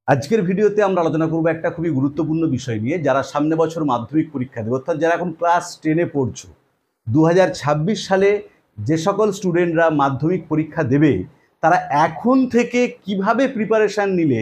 আজকের ভিডিওতে আমরা আলোচনা করব একটা খুবই গুরুত্বপূর্ণ বিষয় নিয়ে। যারা সামনে বছর মাধ্যমিক পরীক্ষা দেবে, অর্থাৎ যারা এখন ক্লাস 10-এ পড়ছো, 2026 সালে যে সকল স্টুডেন্টরা মাধ্যমিক পরীক্ষা দেবে তারা এখন থেকে কিভাবে প্রিপারেশান নিলে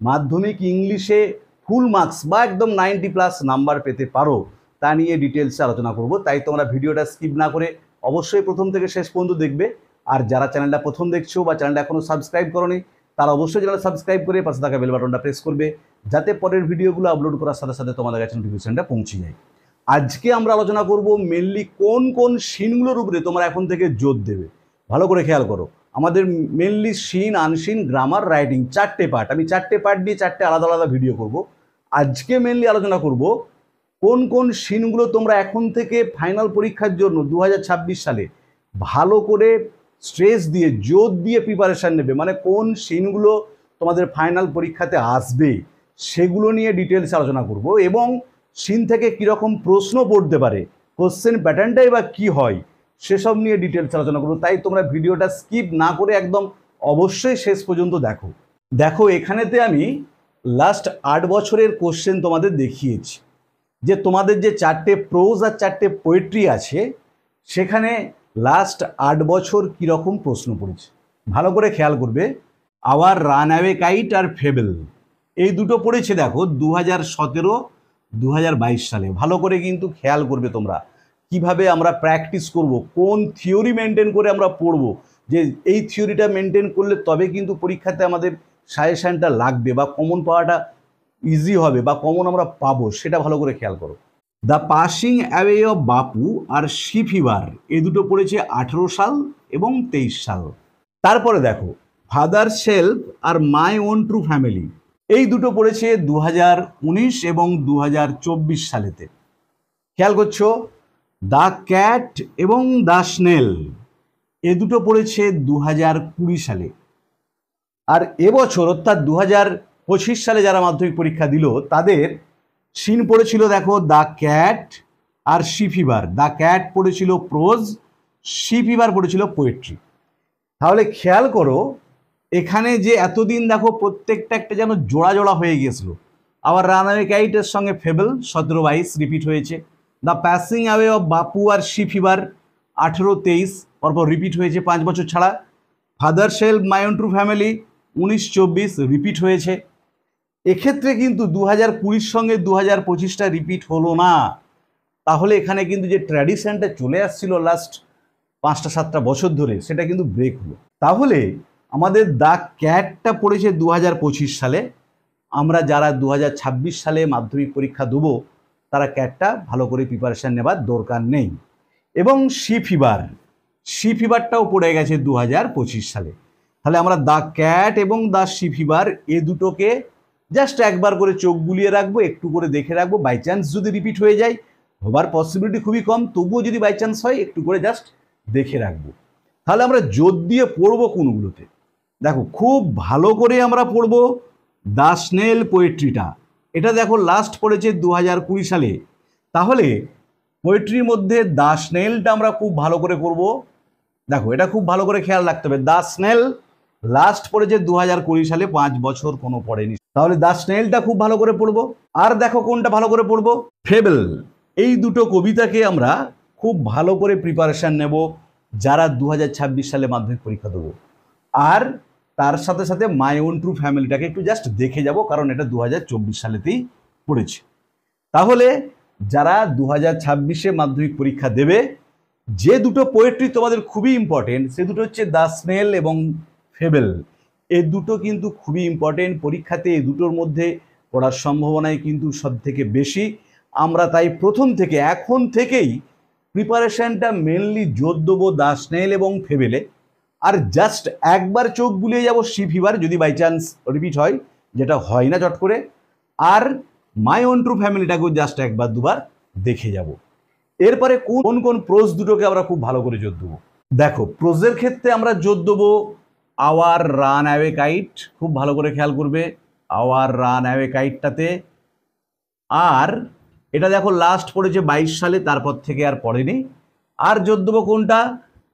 মাধ্যমিক ইংলিশে ফুল মার্কস বা একদম 90+ নাম্বার পেতে পারো তা নিয়ে ডিটেলসে আলোচনা করব। তাই তোমরা ভিডিওটা স্কিপ না করে অবশ্যই প্রথম থেকে শেষ পর্যন্ত দেখবে। আর যারা চ্যানেলটা প্রথম দেখছো বা চ্যানেলটা এখনও সাবস্ক্রাইব করোনি তারা অবশ্যই চ্যানেল সাবস্ক্রাইব করে পাশে থাকা বেল বাটনটা প্রেস করবে, যাতে পরের ভিডিওগুলো আপলোড করার সাথে সাথে তোমাদের কাছে নোটিফিকেশনটা পৌঁছে যায়। আজকে আমরা আলোচনা করব মেনলি কোন কোন সিনগুলোর উপরে তোমরা এখন থেকে জোর দেবে। ভালো করে খেয়াল করো, আমাদের mainly seen, unseen, grammar, writing, চারটে পার্ট। আমি চারটে পার্ট দিয়ে চারটে আলাদা আলাদা ভিডিও করব। আজকে মেনলি আলোচনা করব কোন কোন সিনগুলো তোমরা এখন থেকে ফাইনাল পরীক্ষার জন্য 2026 সালে ভালো করে স্ট্রেস দিয়ে জোর দিয়ে প্রিপারেশান নেবে। মানে কোন সিনগুলো তোমাদের ফাইনাল পরীক্ষাতে আসবে সেগুলো নিয়ে ডিটেলস আলোচনা করব, এবং সিন থেকে কীরকম প্রশ্ন পড়তে পারে, কোশ্চেন প্যাটার্নটাই বা কী হয় সেসব নিয়ে ডিটেলস আলোচনা করবো। তাই তোমরা ভিডিওটা স্কিপ না করে একদম অবশ্যই শেষ পর্যন্ত দেখো। দেখো, এখানেতে আমি লাস্ট 8 বছরের কোশ্চেন তোমাদের দেখিয়েছি যে তোমাদের যে চারটে প্রোজ আর চারটে পোয়েট্রি আছে সেখানে লাস্ট 8 বছর কীরকম প্রশ্ন পড়েছে ভালো করে খেয়াল করবে। আওয়ার রানঅ্যাওয়ে কাইট আর ফেবেল, এই দুটো পড়েছে দেখো 2017, 2022 সালে। ভালো করে কিন্তু খেয়াল করবে তোমরা কিভাবে আমরা প্র্যাকটিস করব, কোন থিওরি মেনটেন করে আমরা পড়ব, যে এই থিওরিটা মেনটেন করলে তবে কিন্তু পরীক্ষাতে আমাদের সাজেশানটা লাগবে বা কমন পাওয়াটা ইজি হবে বা কমন আমরা পাবো, সেটা ভালো করে খেয়াল করো। The passing away of Bapu R sea fever, এই দুটো পড়েছে 18 সাল এবং 23 সাল। তারপরে দেখো ফাদার সেলফ আর মাই ওন ট্রু ফ্যামিলি, এই দুটো পড়েছে 2019 এবং 2024 সালেতে। খেয়াল করছো দ্য ক্যাট এবং দ্য স্নেল, এ দুটো পড়েছে 2020 সালে। আর এবছর অর্থাৎ 2025 সালে যারা মাধ্যমিক পরীক্ষা দিল তাদের সিন পড়েছিল দেখো দ্য ক্যাট আর সি ফিভার। দ্য ক্যাট পড়েছিল প্রোজ, সি ফিভার পড়েছিল পোয়েট্রি। তাহলে খেয়াল করো এখানে যে এতদিন দেখো প্রত্যেকটা একটা যেন জোড়া জোড়া হয়ে গিয়েছিল। আবার রানঅ্যাওয়ে কাইটের সঙ্গে ফেবেল 17-22 রিপিট হয়েছে। The passing away of Bapu R sea fever 18-23 পরপর রিপিট হয়েছে 5 বছর ছাড়া। ফাদার সেলফ মাই ওন ট্রু ফ্যামিলি 19-24 রিপিট হয়েছে। এক্ষেত্রে কিন্তু 2020 সঙ্গে 2025টা রিপিট হলো না। তাহলে এখানে কিন্তু যে ট্র্যাডিশনটা চলে আসছিল লাস্ট 5-7টা বছর ধরে সেটা কিন্তু ব্রেক হলো। তাহলে আমাদের দ্য ক্যাটটা পড়েছে 2025 সালে। আমরা যারা 2026 সালে মাধ্যমিক পরীক্ষা দেবো তারা ক্যাটটা ভালো করে প্রিপারেশান নেবার দরকার নেই। এবং সি ফিভারটাও পড়ে গেছে 2025 সালে। তাহলে আমরা দ্য ক্যাট এবং দ্য সি ফিভার এ দুটোকে জাস্ট একবার করে চোখ বুলিয়ে রাখবো, একটু করে দেখে রাখবো। বাই চান্স যদি রিপিট হয়ে যায়, হবার পসিবিলিটি খুবই কম, তবুও যদি বাই চান্স হয় একটু করে জাস্ট দেখে রাখবো। তাহলে আমরা জোর দিয়ে পড়বো কোনগুলোতে? দেখো খুব ভালো করে আমরা পড়বো দ্য স্নেল পোয়েট্রিটা। এটা দেখো লাস্ট পড়েছে 2020 সালে। তাহলে পোয়েট্রির মধ্যে দ্য স্নেলটা আমরা খুব ভালো করে করব। দেখো এটা খুব ভালো করে খেয়াল রাখতে হবে, দ্য স্নেল লাস্ট পড়েছে 2020 সালে, 5 বছর কোনো পড়েনি। তাহলে দ্য স্নেলটা খুব ভালো করে পড়বো। আর দেখো কোনটা ভালো করে পড়বো, ফেবেল। এই দুটো কবিতাকে আমরা খুব ভালো করে প্রিপারেশান নেব যারা 2026 সালে মাধ্যমিক পরীক্ষা দেবো। আর তার সাথে সাথে মাই ওন ট্রু ফ্যামিলিটাকে একটু জাস্ট দেখে যাব, কারণ এটা 2024 সালেতেই পড়েছে। তাহলে যারা 2026-এ মাধ্যমিক পরীক্ষা দেবে, যে দুটো পোয়েট্রি তোমাদের খুবই ইম্পর্টেন্ট সে দুটো হচ্ছে দ্য স্নেল এবং ফেবেল। এ দুটো কিন্তু খুবই ইম্পর্টেন্ট পরীক্ষাতে, এই দুটোর মধ্যে পড়ার সম্ভাবনাই কিন্তু সব থেকে বেশি। আমরা তাই প্রথম থেকে এখন থেকেই প্রিপারেশানটা মেনলি জোর দেবো দ্য স্নেল এবং ফেবেলে। আর জাস্ট একবার চোখ বুলিয়ে যাব সি ফিভার যদি বাই চান্স রিপিট হয়, যেটা হয় না চট করে। আর মাই ওন ট্রু ফ্যামিলিটাকেও জাস্ট একবার দুবার দেখে যাব। এরপরে কোন কোন প্রোজ দুটোকে আমরা খুব ভালো করে জোর দেবো। দেখো প্রোজের ক্ষেত্রে আমরা জোর দেবো আওয়ার রানঅ্যাওয়ে কাইট, খুব ভালো করে খেয়াল করবে আওয়ার রানঅ্যাওয়ে কাইটটাতে। আর এটা দেখো লাস্ট পড়েছে 22 সালে, তারপর থেকে আর পড়েনি। আর জোর দেবো কোনটা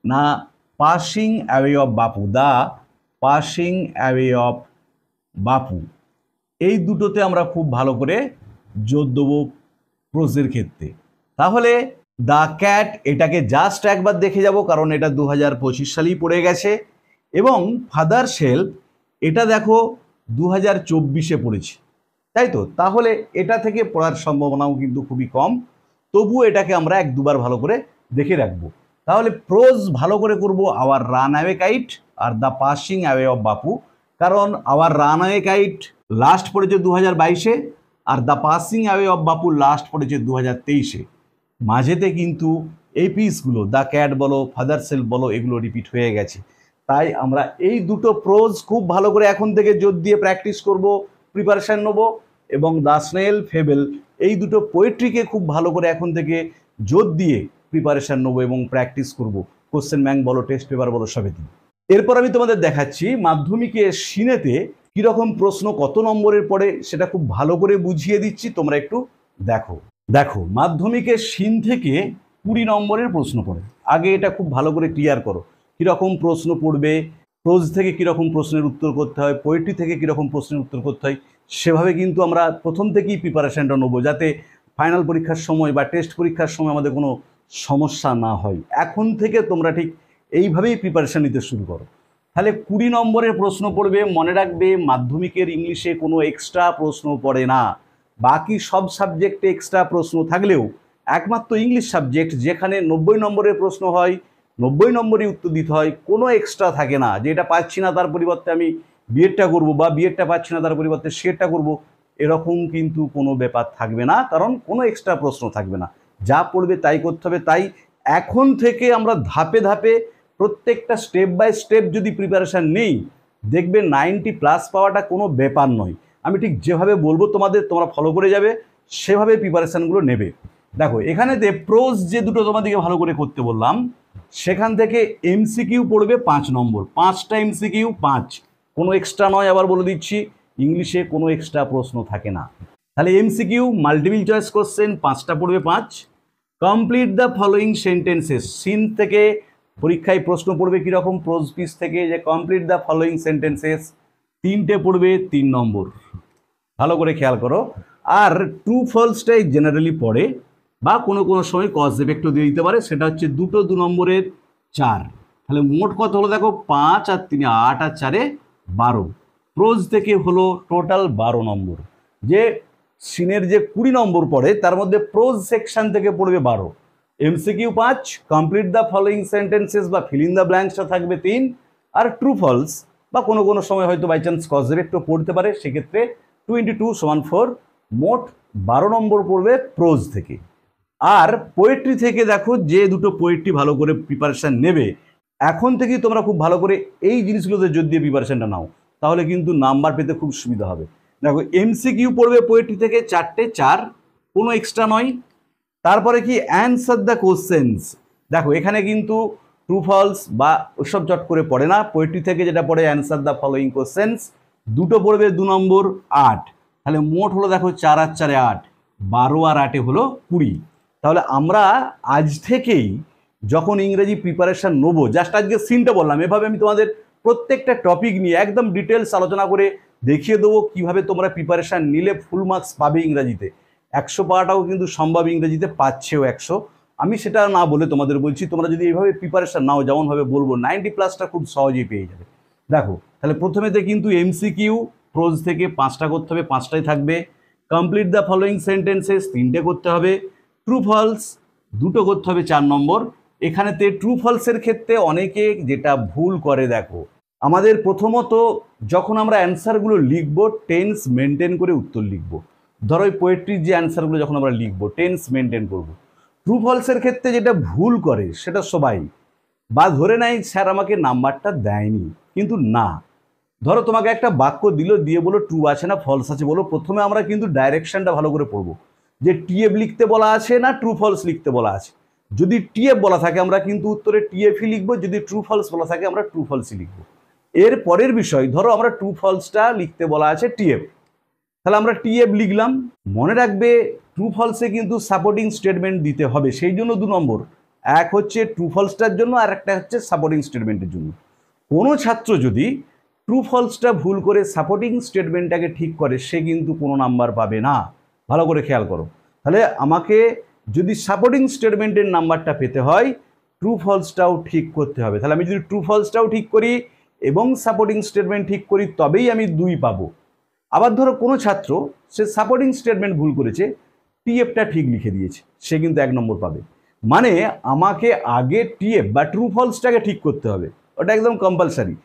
না, passing away of Bapu, the passing away of বাপু। এই দুটোতে আমরা খুব ভালো করে জোর দেবো প্রোজের ক্ষেত্রে। তাহলে দ্য ক্যাট এটাকে জাস্ট একবার দেখে যাব, কারণ এটা 2025 সালেই পড়ে গেছে। এবং ফাদার শেলফ এটা দেখো 2024-এ পড়েছে, তাই তো? তাহলে এটা থেকে পড়ার সম্ভাবনাও কিন্তু খুবই কম, তবুও এটাকে আমরা এক দুবার ভালো করে দেখে রাখবো। তাহলে প্রোজ ভালো করে করব আওয়ার রান অ্যাওয়ে কাইট আর the passing away of Bapu, কারণ our run away kite last পড়েছে 2022-এ আর the passing away of Bapu last পড়েছে 2023-এ। মাঝেতে কিন্তু এই পিসগুলো দ্য ক্যাট বলো, ফাদার সেলফ বলো, এগুলো রিপিট হয়ে গেছে। তাই আমরা এই দুটো প্রোজ খুব ভালো করে এখন থেকে জোর দিয়ে প্র্যাকটিস করব, প্রিপারেশান নেব। এবং দ্য স্নেল ফেবেল এই দুটো পোয়েট্রিকে খুব ভালো করে এখন থেকে জোর দিয়ে প্রিপারেশান নেবো এবং প্র্যাকটিস করব, কোশ্চেন ব্যাংক বলো, টেস্ট পেপার বলো, সবেতেই। এরপর আমি তোমাদের দেখাচ্ছি মাধ্যমিকে সিনেতে কীরকম প্রশ্ন কত নম্বরের পড়ে, সেটা খুব ভালো করে বুঝিয়ে দিচ্ছি, তোমরা একটু দেখো। দেখো, মাধ্যমিকের সিন থেকে 20 নম্বরের প্রশ্ন পড়ে। আগে এটা খুব ভালো করে ক্লিয়ার করো, কীরকম প্রশ্ন পড়বে, প্রোজ থেকে কীরকম প্রশ্নের উত্তর করতে হয়, পোয়েট্রি থেকে কীরকম প্রশ্নের উত্তর করতে হয়, সেভাবে কিন্তু আমরা প্রথম থেকেই প্রিপারেশানটা নেবো, যাতে ফাইনাল পরীক্ষার সময় বা টেস্ট পরীক্ষার সময় আমাদের কোনো সমস্যা না হয়। এখন থেকে তোমরা ঠিক এইভাবেই প্রিপারেশান নিতে শুরু করো। তাহলে 20 নম্বরের প্রশ্ন পড়বে। মনে রাখবে, মাধ্যমিকের ইংলিশে কোনো এক্সট্রা প্রশ্ন পড়ে না। বাকি সব সাবজেক্টে এক্সট্রা প্রশ্ন থাকলেও একমাত্র ইংলিশ সাবজেক্ট, যেখানে 90 নম্বরের প্রশ্ন হয়, 90 নম্বরই উত্তর দিতে হয়, কোনো এক্সট্রা থাকে না যে এটা পাচ্ছি না তার পরিবর্তে আমি বিএডটা করবো, বা বিএডটা পাচ্ছি না তার পরিবর্তে সিএডটা করবো, এরকম কিন্তু কোনো ব্যাপার থাকবে না, কারণ কোনো এক্সট্রা প্রশ্ন থাকবে না। যা পড়বে তাই করতে হবে। তাই এখন থেকে আমরা ধাপে ধাপে প্রত্যেকটা স্টেপ বাই স্টেপ যদি প্রিপারেশান নেই, দেখবে 90+ পাওয়াটা কোনো ব্যাপার নয়। আমি ঠিক যেভাবে বলবো তোমাদের, তোমরা ফলো করে যাবে, সেভাবে প্রিপারেশানগুলো নেবে। দেখো, এখানেতে প্রোজ যে দুটো তোমাদেরকে ভালো করে করতে বললাম, সেখান থেকে এমসিকিউ পড়বে 5 নম্বর, 5টা এমসিকিউ, 5, কোনো এক্সট্রা নয়। আবার বলে দিচ্ছি, ইংলিশে কোনো এক্সট্রা প্রশ্ন থাকে না। তাহলে এমসিকিউ মাল্টিপল চয়েস কোশ্চেন 5টা পড়বে, 5। Complete the following sentences, seen থেকে পরীক্ষায় প্রশ্ন পড়বে কীরকম, প্রোজ পিস থেকে, যে কমপ্লিট দ্য ফলোয়িং সেন্টেন্সেস 3টে পড়বে, 3 নম্বর। ভালো করে খেয়াল করো। আর ট্রু ফলসটাই জেনারেলি পড়ে, বা কোনো কোনো সময় কজ এফেক্টও দিয়ে দিতে পারে, সেটা হচ্ছে 2 নম্বরের 4। তাহলে মোট কত হলো দেখো, 5 আর 3 8 আর 4 12। প্রোজ থেকে হলো টোটাল 12 নম্বর। যে সিনের যে 20 নম্বর পড়ে, তার মধ্যে প্রোজ সেকশন থেকে পড়বে 12, MCQ 5, complete the following sentences বা ফিল ইন দ্য ব্ল্যাঙ্কসটা থাকবে 3, আর ট্রু ফলস বা কোনো কোনো সময় হয়তো বাই চান্স কজ এফেক্টও পড়তে পারে, সেক্ষেত্রে 2 × 2 = 4, মোট 12 নম্বর পড়বে প্রোজ থেকে। আর পোয়েট্রি থেকে দেখো, যে দুটো পোয়েট্রি ভালো করে প্রিপারেশান নেবে, এখন থেকেই তোমরা খুব ভালো করে এই জিনিসগুলোতে জোর দিয়ে প্রিপারেশানটা নাও, তাহলে কিন্তু নাম্বার পেতে খুব সুবিধা হবে। দেখো, এমসিকিউ পড়বে পোয়েট্রি থেকে 4টে, 4, কোনো এক্সট্রা নয়। তারপরে কি, অ্যান্সার দ্য কোশ্চেন্স। দেখো, এখানে কিন্তু ট্রু ফলস বা ওসব চট করে পড়ে না। পোয়েট্রি থেকে যেটা পড়ে অ্যান্সার দ্য ফলোয়িং কোশ্চেন্স, দুটো পড়বে 2 নম্বর, 8। তাহলে মোট হলো দেখো 4 আর 4 8, 12 আর 8 হলো 20। তাহলে আমরা আজ থেকেই যখন ইংরেজি প্রিপারেশান নেবো, জাস্ট আজকে সিনটা বললাম, এভাবে আমি তোমাদের প্রত্যেকটা টপিক নিয়ে একদম ডিটেলস আলোচনা করে দেখিয়ে দেবো কীভাবে তোমরা প্রিপারেশান নিলে ফুল মার্কস পাবে ইংরাজিতে। 100 পাওয়াটাও কিন্তু সম্ভব, ইংরেজিতে পাচ্ছেও 100। আমি সেটা না বলে তোমাদের বলছি, তোমরা যদি এইভাবে প্রিপারেশান নাও, যেমনভাবে বলবো, 90+টা খুব সহজেই পেয়ে যাবে। দেখো, তাহলে প্রথমেতে কিন্তু এমসিকিউ প্রোজ থেকে 5টা করতে হবে, 5টাই থাকবে। কমপ্লিট দ্য ফলোয়িং সেন্টেন্সেস 3টে করতে হবে। ট্রু ফলস 2টো করতে হবে, 4 নম্বর। এখানেতে ট্রু ফলসের ক্ষেত্রে অনেকে যেটা ভুল করে, দেখো, আমাদের প্রথমত যখন আমরা অ্যান্সারগুলো লিখবো, টেন্স মেনটেন করে উত্তর লিখবো। ধরো, ওই পোয়েট্রির যে অ্যান্সারগুলো যখন আমরা লিখবো, টেন্স মেনটেন করবো। ট্রু ফলসের ক্ষেত্রে যেটা ভুল করে, সেটা সবাই বা ধরে নেয় স্যার আমাকে নাম্বারটা দেয়নি, কিন্তু না। ধরো, তোমাকে একটা বাক্য দিল, দিয়ে বলো ট্রু আছে না ফলস আছে বলো। প্রথমে আমরা কিন্তু ডাইরেকশনটা ভালো করে পড়বো, যে টিএফ লিখতে বলা আছে না ট্রু ফলস লিখতে বলা আছে। যদি টিএফ বলা থাকে, আমরা কিন্তু উত্তরে টিএফই লিখবো। যদি ট্রু ফলস বলা থাকে, আমরা ট্রু ফলসই লিখবো। এর পরের বিষয়, ধরো আমরা ট্রু ফলসটা লিখতে বলা আছে টিএফ, তাহলে আমরা টিএফ লিখলাম। মনে রাখবে, ট্রু ফলসে কিন্তু সাপোর্টিং স্টেটমেন্ট দিতে হবে, সেই জন্য 2 নম্বর। এক হচ্ছে ট্রু ফলসটার জন্য, আর একটা হচ্ছে সাপোর্টিং স্টেটমেন্টের জন্য। কোনো ছাত্র যদি ট্রু ফলসটা ভুল করে সাপোর্টিং স্টেটমেন্টটাকে ঠিক করে সে কিন্তু কোনো নাম্বার পাবে না। ভালো করে খেয়াল করো। তাহলে আমাকে যদি সাপোর্টিং স্টেটমেন্টের নাম্বারটা পেতে হয় ট্রু ফলসটাও ঠিক করতে হবে। তাহলে আমি যদি ট্রু ফলসটাও ঠিক করি এবং সাপোর্টিং স্টেটমেন্ট ঠিক করি তবেই আমি 2 পাবো। আবার ধরো কোনো ছাত্র সে সাপোর্টিং স্টেটমেন্ট ভুল করেছে, টিএফটা ঠিক লিখে দিয়েছে, সে কিন্তু 1 নম্বর পাবে। মানে আমাকে আগে টিএফ বা ট্রু ফলসটাকে ঠিক করতে হবে, ওটা একদম কম্পালসারি।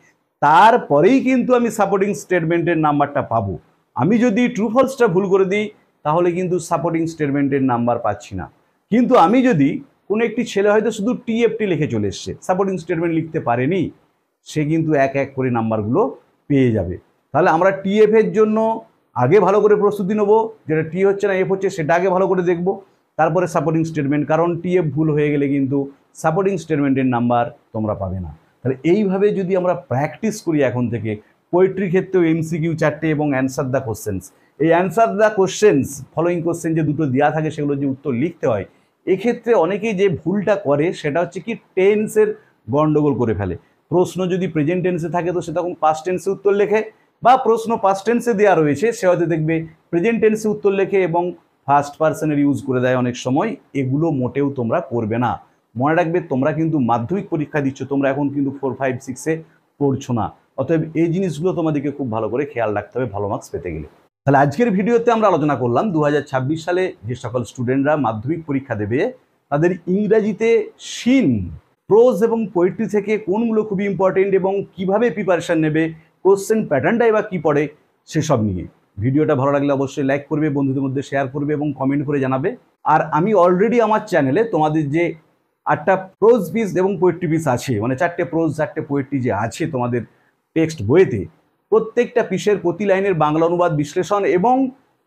তারপরেই কিন্তু আমি সাপোর্টিং স্টেটমেন্টের নাম্বারটা পাবো। আমি যদি ট্রু ফলসটা ভুল করে দিই তাহলে কিন্তু সাপোর্টিং স্টেটমেন্টের নাম্বার পাচ্ছি না। কিন্তু আমি যদি কোনো একটি ছেলে হয়তো শুধু টিএফটি লিখে চলে এসছে, সাপোর্টিং স্টেটমেন্ট লিখতে পারেনি, সে কিন্তু এক এক করে নাম্বারগুলো পেয়ে যাবে। তাহলে আমরা টিএফ এর জন্য আগে ভালো করে প্রস্তুতি নেব, যেটা টি হচ্ছে না এফ হচ্ছে সেটা আগে ভালো করে দেখব, তারপরে সাপোর্টিং স্টেটমেন্ট, কারণ টিএফ ভুল হয়ে গেলে কিন্তু সাপোর্টিং স্টেটমেন্টের নাম্বার তোমরা পাবে না। তাহলে এইভাবে যদি আমরা প্র্যাকটিস করি এখন থেকে, পোয়েট্রির ক্ষেত্রেও এমসিকিউ 4টে এবং অ্যান্সার দ্য কোশ্চেন্স, এই answer the questions following question যে দুটো দেওয়া থাকে সেগুলো যে উত্তর লিখতে হয়, এক্ষেত্রে অনেকেই যে ভুলটা করে সেটা হচ্ছে কি টেন্সের গন্ডগোল করে ফেলে। প্রশ্ন যদি প্রেজেন্ট টেন্সে থাকে তো সে তখন পাস্ট টেন্সে উত্তর লেখে, বা প্রশ্ন পাস্ট টেন্সে দেওয়া রয়েছে সে হয়তো দেখবে প্রেজেন্ট টেন্সে উত্তর লেখে এবং ফার্স্ট পার্সনের ইউজ করে দেয় অনেক সময়। এগুলো মোটেও তোমরা করবে না। মনে রাখবে তোমরা কিন্তু মাধ্যমিক পরীক্ষা দিচ্ছ, তোমরা এখন কিন্তু 4, 5, 6-এ পড়ছো না। অতএব এই জিনিসগুলো তোমাদেরকে খুব ভালো করে খেয়াল রাখতে হবে ভালো মার্কস পেতে গেলে। তাহলে আজকের ভিডিওতে আমরা আলোচনা করলাম 2026 সালে যে সকল স্টুডেন্টরা মাধ্যমিক পরীক্ষা দেবে তাদের ইংরাজিতে শিন, প্রোজ এবং পোয়েট্রি থেকে কোনগুলো খুবই ইম্পর্টেন্ট এবং কিভাবে প্রিপারেশন নেবে, কোশ্চেন প্যাটার্নটাই বা কী পড়ে সেসব নিয়ে। ভিডিওটা ভালো লাগলে অবশ্যই লাইক করবে, বন্ধুদের মধ্যে শেয়ার করবে এবং কমেন্ট করে জানাবে। আর আমি অলরেডি আমার চ্যানেলে তোমাদের যে 8টা প্রোজ পিস এবং পোয়েট্রি পিস আছে, মানে 4টে প্রোজ 4টে পোয়েট্রি যে আছে তোমাদের টেক্সট বইতে, প্রত্যেকটা পিসের প্রতি লাইনের বাংলা অনুবাদ বিশ্লেষণ এবং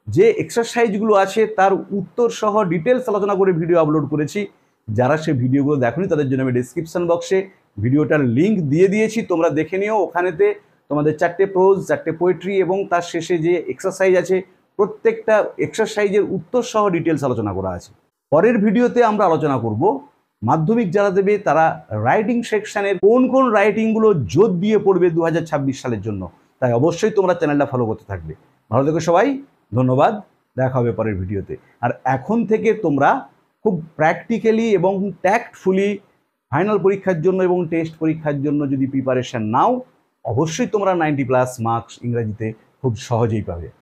যে এক্সারসাইজগুলো আছে তার উত্তর সহ ডিটেলস আলোচনা করে ভিডিও আপলোড করেছি। যারা সে ভিডিওগুলো দেখোনি তাদের জন্য আমি ডিসক্রিপশন বক্সে ভিডিওটার লিঙ্ক দিয়ে দিয়েছি, তোমরা দেখে নিও। ওখানেতে তোমাদের 4টে প্রোজ 4টে পোয়েট্রি এবং তার শেষে যে এক্সারসাইজ আছে প্রত্যেকটা এক্সারসাইজের উত্তর সহ ডিটেলস আলোচনা করা আছে। পরের ভিডিওতে আমরা আলোচনা করব মাধ্যমিক যারা দেবে তারা রাইটিং সেকশনের কোন কোন রাইটিংগুলো জোর দিয়ে পড়বে 2026 সালের জন্য। তাই অবশ্যই তোমরা চ্যানেলটা ফলো করতে থাকবে। ভালো থেকো সবাই, ধন্যবাদ, দেখা হবে পরের ভিডিওতে। আর এখন থেকে তোমরা খুব প্র্যাকটিক্যালি এবং ট্যাক্টফুলি ফাইনাল পরীক্ষার জন্য এবং টেস্ট পরীক্ষার জন্য যদি প্রিপারেশন নাও, অবশ্যই তোমরা 90+ মার্কস ইংরেজিতে খুব সহজেই পাবে।